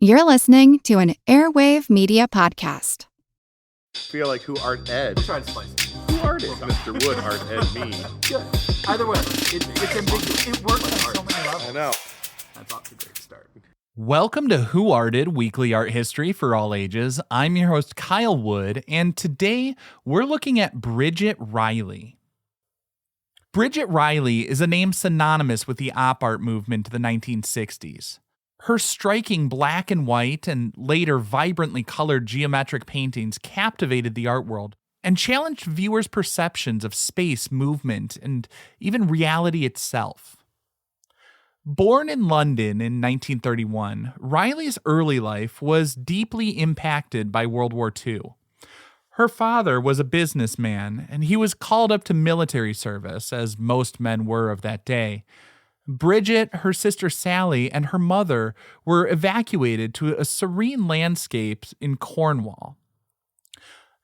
You're listening to an Airwave Media Podcast. Feel like who art Ed? Try to spice it. Who art is Mr. Wood art Ed me? Good. Either way, it's ambiguous. It works on so many levels. I know. That's off to a great start. Welcome to Who Arted, weekly art history for all ages. I'm your host, Kyle Wood, and today we're looking at Bridget Riley. Bridget Riley is a name synonymous with the op art movement of the 1960s. Her striking black and white and later vibrantly colored geometric paintings captivated the art world and challenged viewers' perceptions of space, movement, and even reality itself. Born in London in 1931, Riley's early life was deeply impacted by World War II. Her father was a businessman, and he was called up to military service, as most men were of that day. Bridget, her sister Sally, and her mother were evacuated to a serene landscape in Cornwall.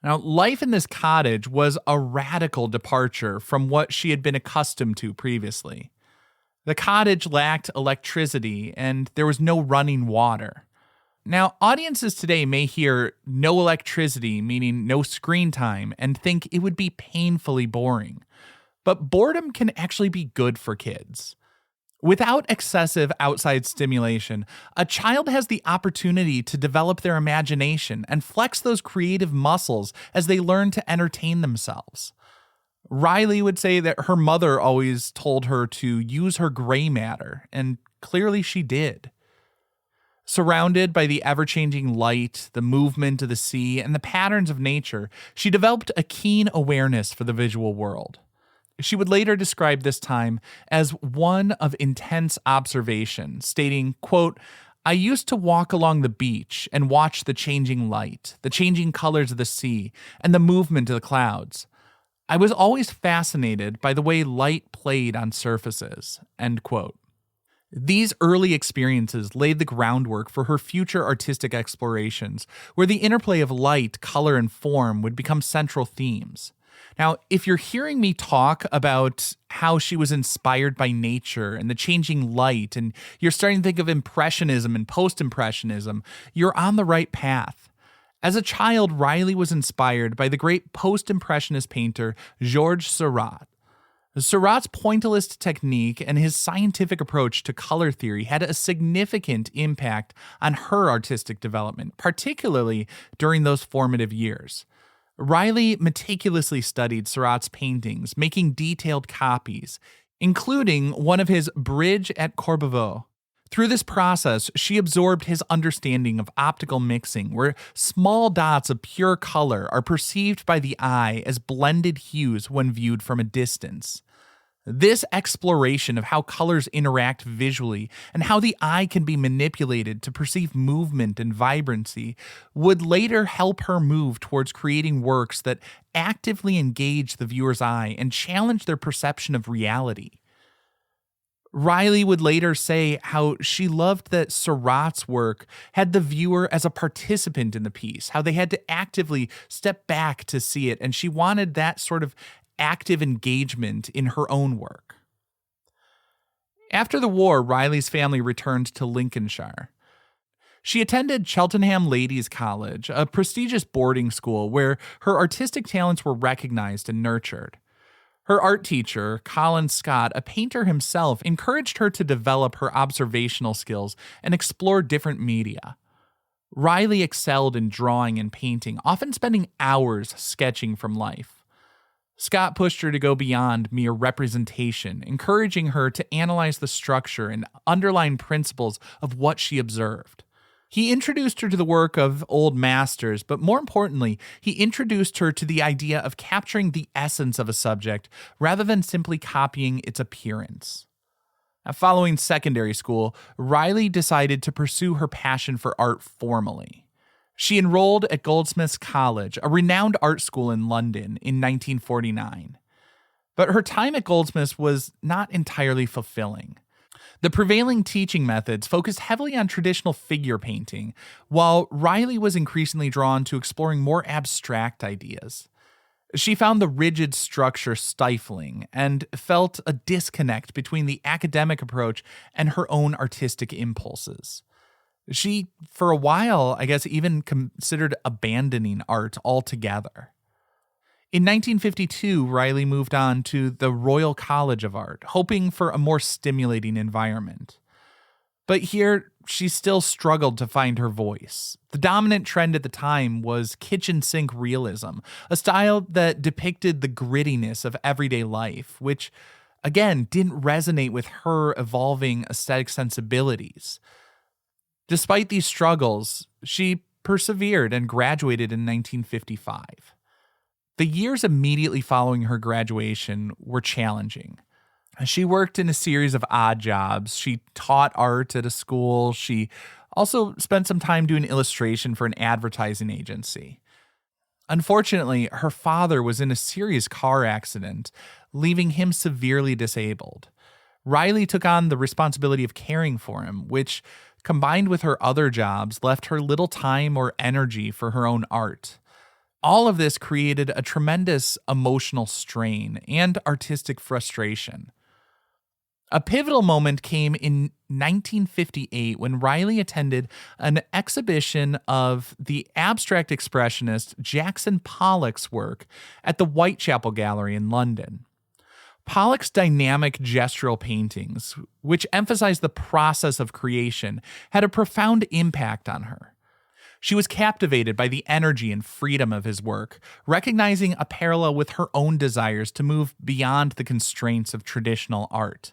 Now, life in this cottage was a radical departure from what she had been accustomed to previously. The cottage lacked electricity, and there was no running water. Now, audiences today may hear no electricity, meaning no screen time, and think it would be painfully boring. But boredom can actually be good for kids. Without excessive outside stimulation, a child has the opportunity to develop their imagination and flex those creative muscles as they learn to entertain themselves. Riley would say that her mother always told her to use her gray matter, and clearly she did. Surrounded by the ever-changing light, the movement of the sea, and the patterns of nature, she developed a keen awareness for the visual world. She would later describe this time as one of intense observation, stating, quote, "I used to walk along the beach and watch the changing light, the changing colors of the sea, and the movement of the clouds. I was always fascinated by the way light played on surfaces," end quote. These early experiences laid the groundwork for her future artistic explorations, where the interplay of light, color, and form would become central themes. Now, if you're hearing me talk about how she was inspired by nature and the changing light, and you're starting to think of Impressionism and Post-Impressionism, you're on the right path. As a child, Riley was inspired by the great Post-Impressionist painter Georges Seurat. Seurat's pointillist technique and his scientific approach to color theory had a significant impact on her artistic development, particularly during those formative years. Riley meticulously studied Seurat's paintings, making detailed copies, including one of his Bridge at Cornwall. Through this process, she absorbed his understanding of optical mixing, where small dots of pure color are perceived by the eye as blended hues when viewed from a distance. This exploration of how colors interact visually and how the eye can be manipulated to perceive movement and vibrancy would later help her move towards creating works that actively engage the viewer's eye and challenge their perception of reality. Riley would later say how she loved that Seurat's work had the viewer as a participant in the piece, how they had to actively step back to see it, and she wanted that sort of active engagement in her own work. After the war, Riley's family returned to Lincolnshire. She attended Cheltenham Ladies' College, a prestigious boarding school where her artistic talents were recognized and nurtured. Her art teacher, Colin Scott, a painter himself, encouraged her to develop her observational skills and explore different media. Riley excelled in drawing and painting, often spending hours sketching from life. Scott pushed her to go beyond mere representation, encouraging her to analyze the structure and underlying principles of what she observed. He introduced her to the work of old masters, but more importantly, he introduced her to the idea of capturing the essence of a subject rather than simply copying its appearance. Now, following secondary school, Riley decided to pursue her passion for art formally. She enrolled at Goldsmiths College, a renowned art school in London, in 1949. But her time at Goldsmiths was not entirely fulfilling. The prevailing teaching methods focused heavily on traditional figure painting, while Riley was increasingly drawn to exploring more abstract ideas. She found the rigid structure stifling and felt a disconnect between the academic approach and her own artistic impulses. She, for a while, I guess, even considered abandoning art altogether. In 1952, Riley moved on to the Royal College of Art, hoping for a more stimulating environment. But here, she still struggled to find her voice. The dominant trend at the time was kitchen sink realism, a style that depicted the grittiness of everyday life, which, again, didn't resonate with her evolving aesthetic sensibilities. Despite these struggles, she persevered and graduated in 1955. The years immediately following her graduation were challenging. She worked in a series of odd jobs. She taught art at a school. She also spent some time doing illustration for an advertising agency. Unfortunately, her father was in a serious car accident, leaving him severely disabled. Riley took on the responsibility of caring for him, which, combined with her other jobs, left her little time or energy for her own art. All of this created a tremendous emotional strain and artistic frustration. A pivotal moment came in 1958 when Riley attended an exhibition of the abstract expressionist Jackson Pollock's work at the Whitechapel Gallery in London. Pollock's dynamic gestural paintings, which emphasized the process of creation, had a profound impact on her. She was captivated by the energy and freedom of his work, recognizing a parallel with her own desires to move beyond the constraints of traditional art.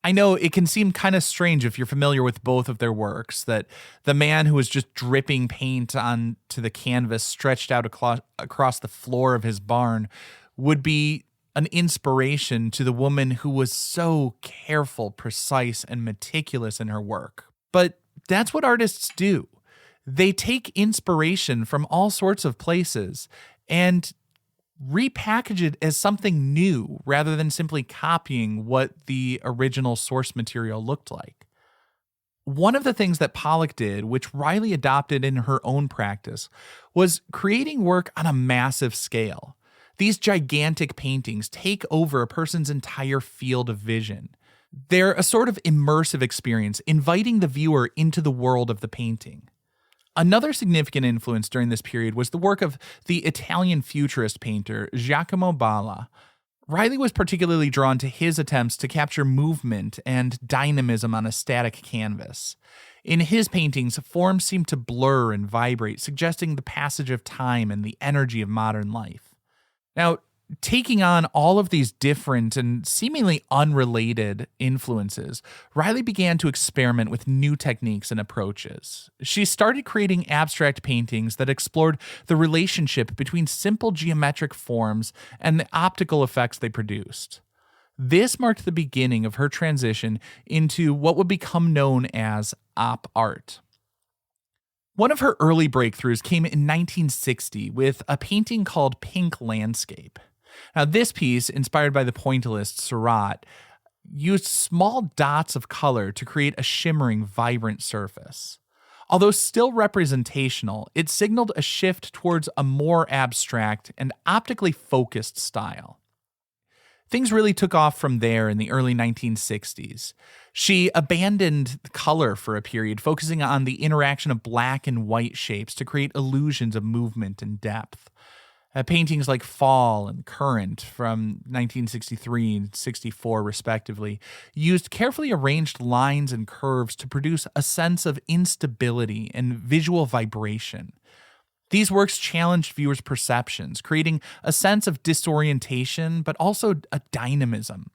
I know it can seem kind of strange if you're familiar with both of their works, that the man who was just dripping paint onto the canvas stretched out across the floor of his barn would be an inspiration to the woman who was so careful, precise, and meticulous in her work. But that's what artists do. They take inspiration from all sorts of places and repackage it as something new rather than simply copying what the original source material looked like. One of the things that Pollock did, which Riley adopted in her own practice, was creating work on a massive scale. These gigantic paintings take over a person's entire field of vision. They're a sort of immersive experience, inviting the viewer into the world of the painting. Another significant influence during this period was the work of the Italian futurist painter Giacomo Balla. Riley was particularly drawn to his attempts to capture movement and dynamism on a static canvas. In his paintings, forms seemed to blur and vibrate, suggesting the passage of time and the energy of modern life. Now, taking on all of these different and seemingly unrelated influences, Riley began to experiment with new techniques and approaches. She started creating abstract paintings that explored the relationship between simple geometric forms and the optical effects they produced. This marked the beginning of her transition into what would become known as op art. One of her early breakthroughs came in 1960 with a painting called Pink Landscape. Now, this piece, inspired by the pointillist Seurat, used small dots of color to create a shimmering, vibrant surface. Although still representational, it signaled a shift towards a more abstract and optically focused style. Things really took off from there in the early 1960s. She abandoned color for a period, focusing on the interaction of black and white shapes to create illusions of movement and depth. Paintings like Fall and Current from 1963 and 64, respectively, used carefully arranged lines and curves to produce a sense of instability and visual vibration. These works challenged viewers' perceptions, creating a sense of disorientation, but also a dynamism.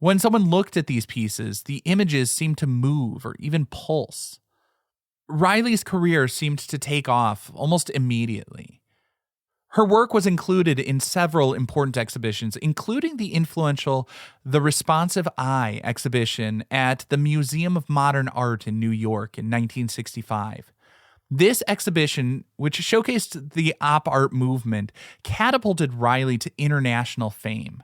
When someone looked at these pieces, the images seemed to move or even pulse. Riley's career seemed to take off almost immediately. Her work was included in several important exhibitions, including the influential The Responsive Eye exhibition at the Museum of Modern Art in New York in 1965. This exhibition, which showcased the op art movement, catapulted Riley to international fame.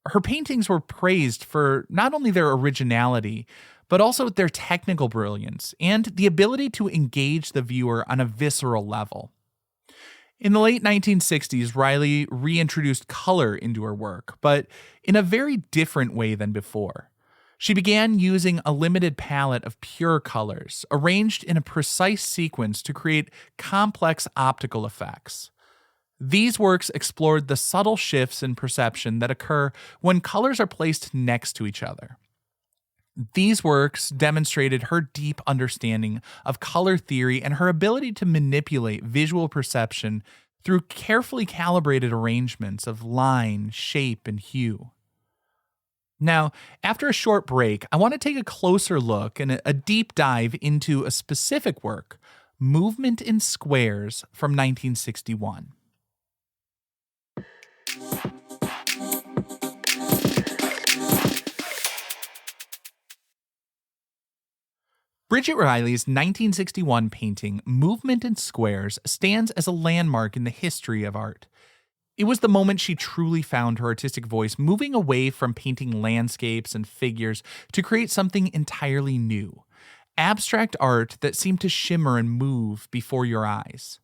Her paintings were praised for not only their originality, but also their technical brilliance and the ability to engage the viewer on a visceral level. In the late 1960s, Riley reintroduced color into her work, but in a very different way than before. She began using a limited palette of pure colors, arranged in a precise sequence to create complex optical effects. These works explored the subtle shifts in perception that occur when colors are placed next to each other. These works demonstrated her deep understanding of color theory and her ability to manipulate visual perception through carefully calibrated arrangements of line, shape, and hue. Now, after a short break, I want to take a closer look and a deep dive into a specific work, Movement in Squares from 1961. Bridget Riley's 1961 painting, Movement in Squares, stands as a landmark in the history of art. It was the moment she truly found her artistic voice, moving away from painting landscapes and figures to create something entirely new. Abstract art that seemed to shimmer and move before your eyes.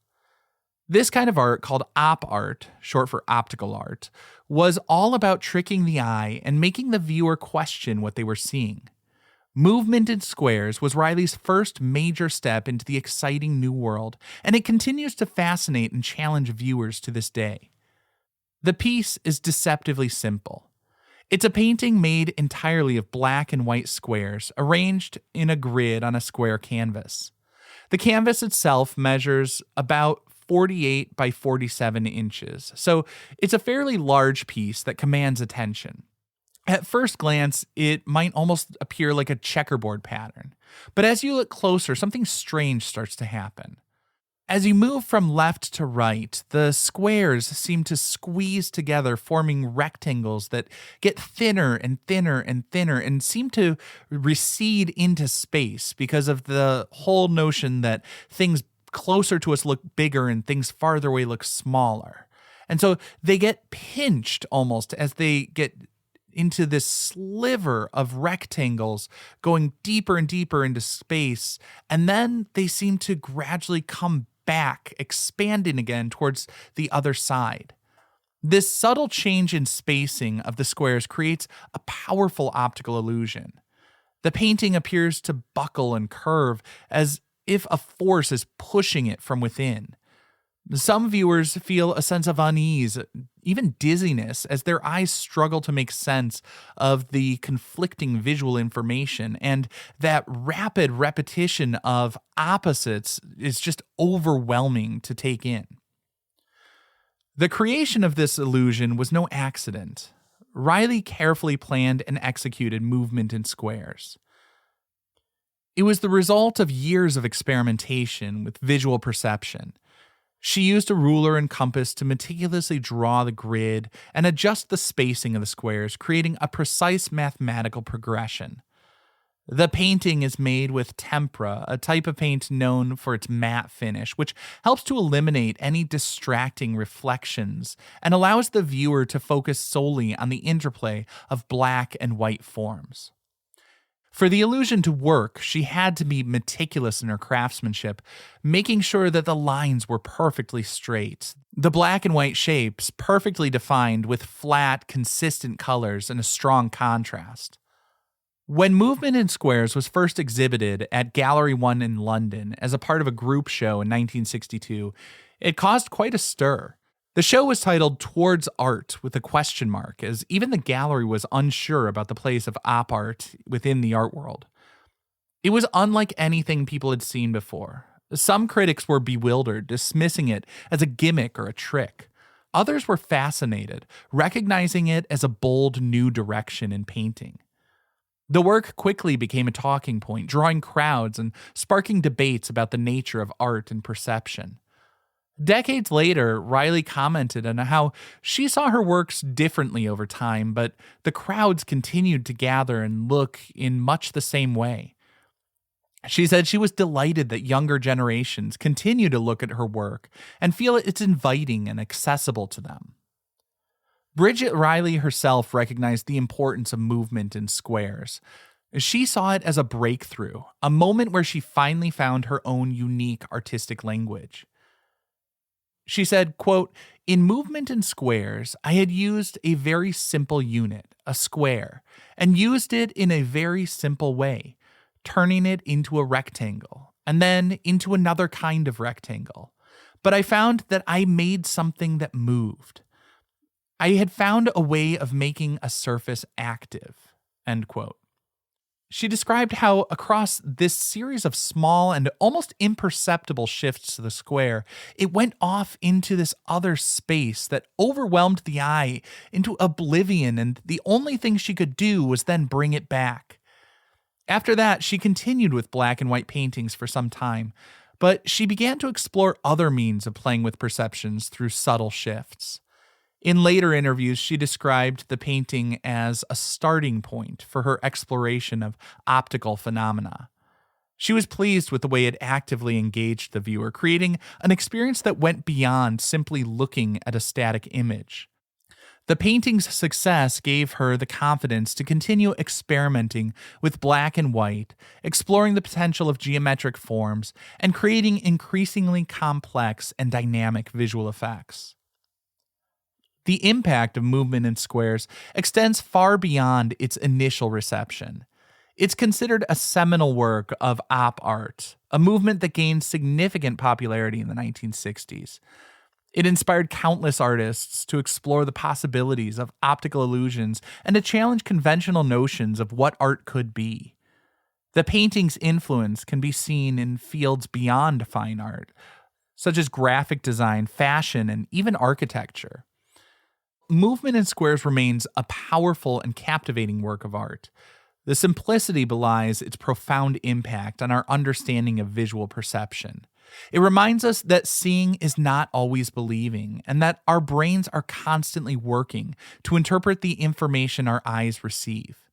This kind of art, called op art, short for optical art, was all about tricking the eye and making the viewer question what they were seeing. Movement in Squares was Riley's first major step into the exciting new world, and it continues to fascinate and challenge viewers to this day. The piece is deceptively simple. It's a painting made entirely of black and white squares, arranged in a grid on a square canvas. The canvas itself measures about 48 by 47 inches, so it's a fairly large piece that commands attention. At first glance, it might almost appear like a checkerboard pattern, but as you look closer, something strange starts to happen. As you move from left to right, the squares seem to squeeze together, forming rectangles that get thinner and thinner and thinner and seem to recede into space because of the whole notion that things closer to us look bigger and things farther away look smaller. And so they get pinched almost as they get into this sliver of rectangles going deeper and deeper into space, and then they seem to gradually come back, expanding again towards the other side. This subtle change in spacing of the squares creates a powerful optical illusion. The painting appears to buckle and curve as if a force is pushing it from within. Some viewers feel a sense of unease, even dizziness, as their eyes struggle to make sense of the conflicting visual information, and that rapid repetition of opposites is just overwhelming to take in. The creation of this illusion was no accident. Riley carefully planned and executed Movement in Squares. It was the result of years of experimentation with visual perception. She used a ruler and compass to meticulously draw the grid and adjust the spacing of the squares, creating a precise mathematical progression. The painting is made with tempera, a type of paint known for its matte finish, which helps to eliminate any distracting reflections and allows the viewer to focus solely on the interplay of black and white forms. For the illusion to work, she had to be meticulous in her craftsmanship, making sure that the lines were perfectly straight, the black and white shapes perfectly defined with flat, consistent colors and a strong contrast. When Movement in Squares was first exhibited at Gallery 1 in London as a part of a group show in 1962, it caused quite a stir. The show was titled Towards Art with a question mark, as even the gallery was unsure about the place of op art within the art world. It was unlike anything people had seen before. Some critics were bewildered, dismissing it as a gimmick or a trick. Others were fascinated, recognizing it as a bold new direction in painting. The work quickly became a talking point, drawing crowds and sparking debates about the nature of art and perception. Decades later, Riley commented on how she saw her works differently over time, but the crowds continued to gather and look in much the same way. She said she was delighted that younger generations continue to look at her work and feel it's inviting and accessible to them. Bridget Riley herself recognized the importance of Movement in Squares. She saw it as a breakthrough, a moment where she finally found her own unique artistic language. She said, quote, "In movement in squares, I had used a very simple unit, a square, and used it in a very simple way, turning it into a rectangle, and then into another kind of rectangle. But I found that I made something that moved. I had found a way of making a surface active," end quote. She described how across this series of small and almost imperceptible shifts to the square, it went off into this other space that overwhelmed the eye into oblivion, and the only thing she could do was then bring it back. After that, she continued with black and white paintings for some time, but she began to explore other means of playing with perceptions through subtle shifts. In later interviews, she described the painting as a starting point for her exploration of optical phenomena. She was pleased with the way it actively engaged the viewer, creating an experience that went beyond simply looking at a static image. The painting's success gave her the confidence to continue experimenting with black and white, exploring the potential of geometric forms, and creating increasingly complex and dynamic visual effects. The impact of movement in squares extends far beyond its initial reception. It's considered a seminal work of op art, a movement that gained significant popularity in the 1960s. It inspired countless artists to explore the possibilities of optical illusions and to challenge conventional notions of what art could be. The painting's influence can be seen in fields beyond fine art, such as graphic design, fashion, and even architecture. Movement in squares remains a powerful and captivating work of art. The simplicity belies its profound impact on our understanding of visual perception. It reminds us that seeing is not always believing, and that our brains are constantly working to interpret the information our eyes receive.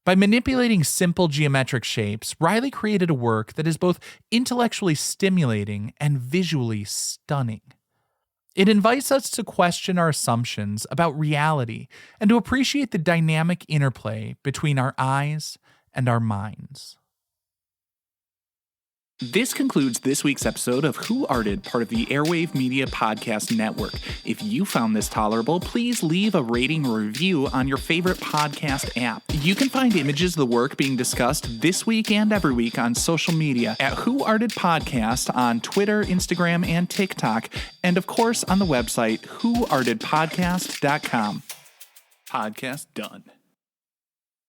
By manipulating simple geometric shapes, Riley created a work that is both intellectually stimulating and visually stunning. It invites us to question our assumptions about reality and to appreciate the dynamic interplay between our eyes and our minds. This concludes this week's episode of Who Arted, part of the Airwave Media Podcast Network. If you found this tolerable, please leave a rating or review on your favorite podcast app. You can find images of the work being discussed this week and every week on social media at Who Arted Podcast on Twitter, Instagram, and TikTok, and of course on the website whoartedpodcast.com. Podcast done.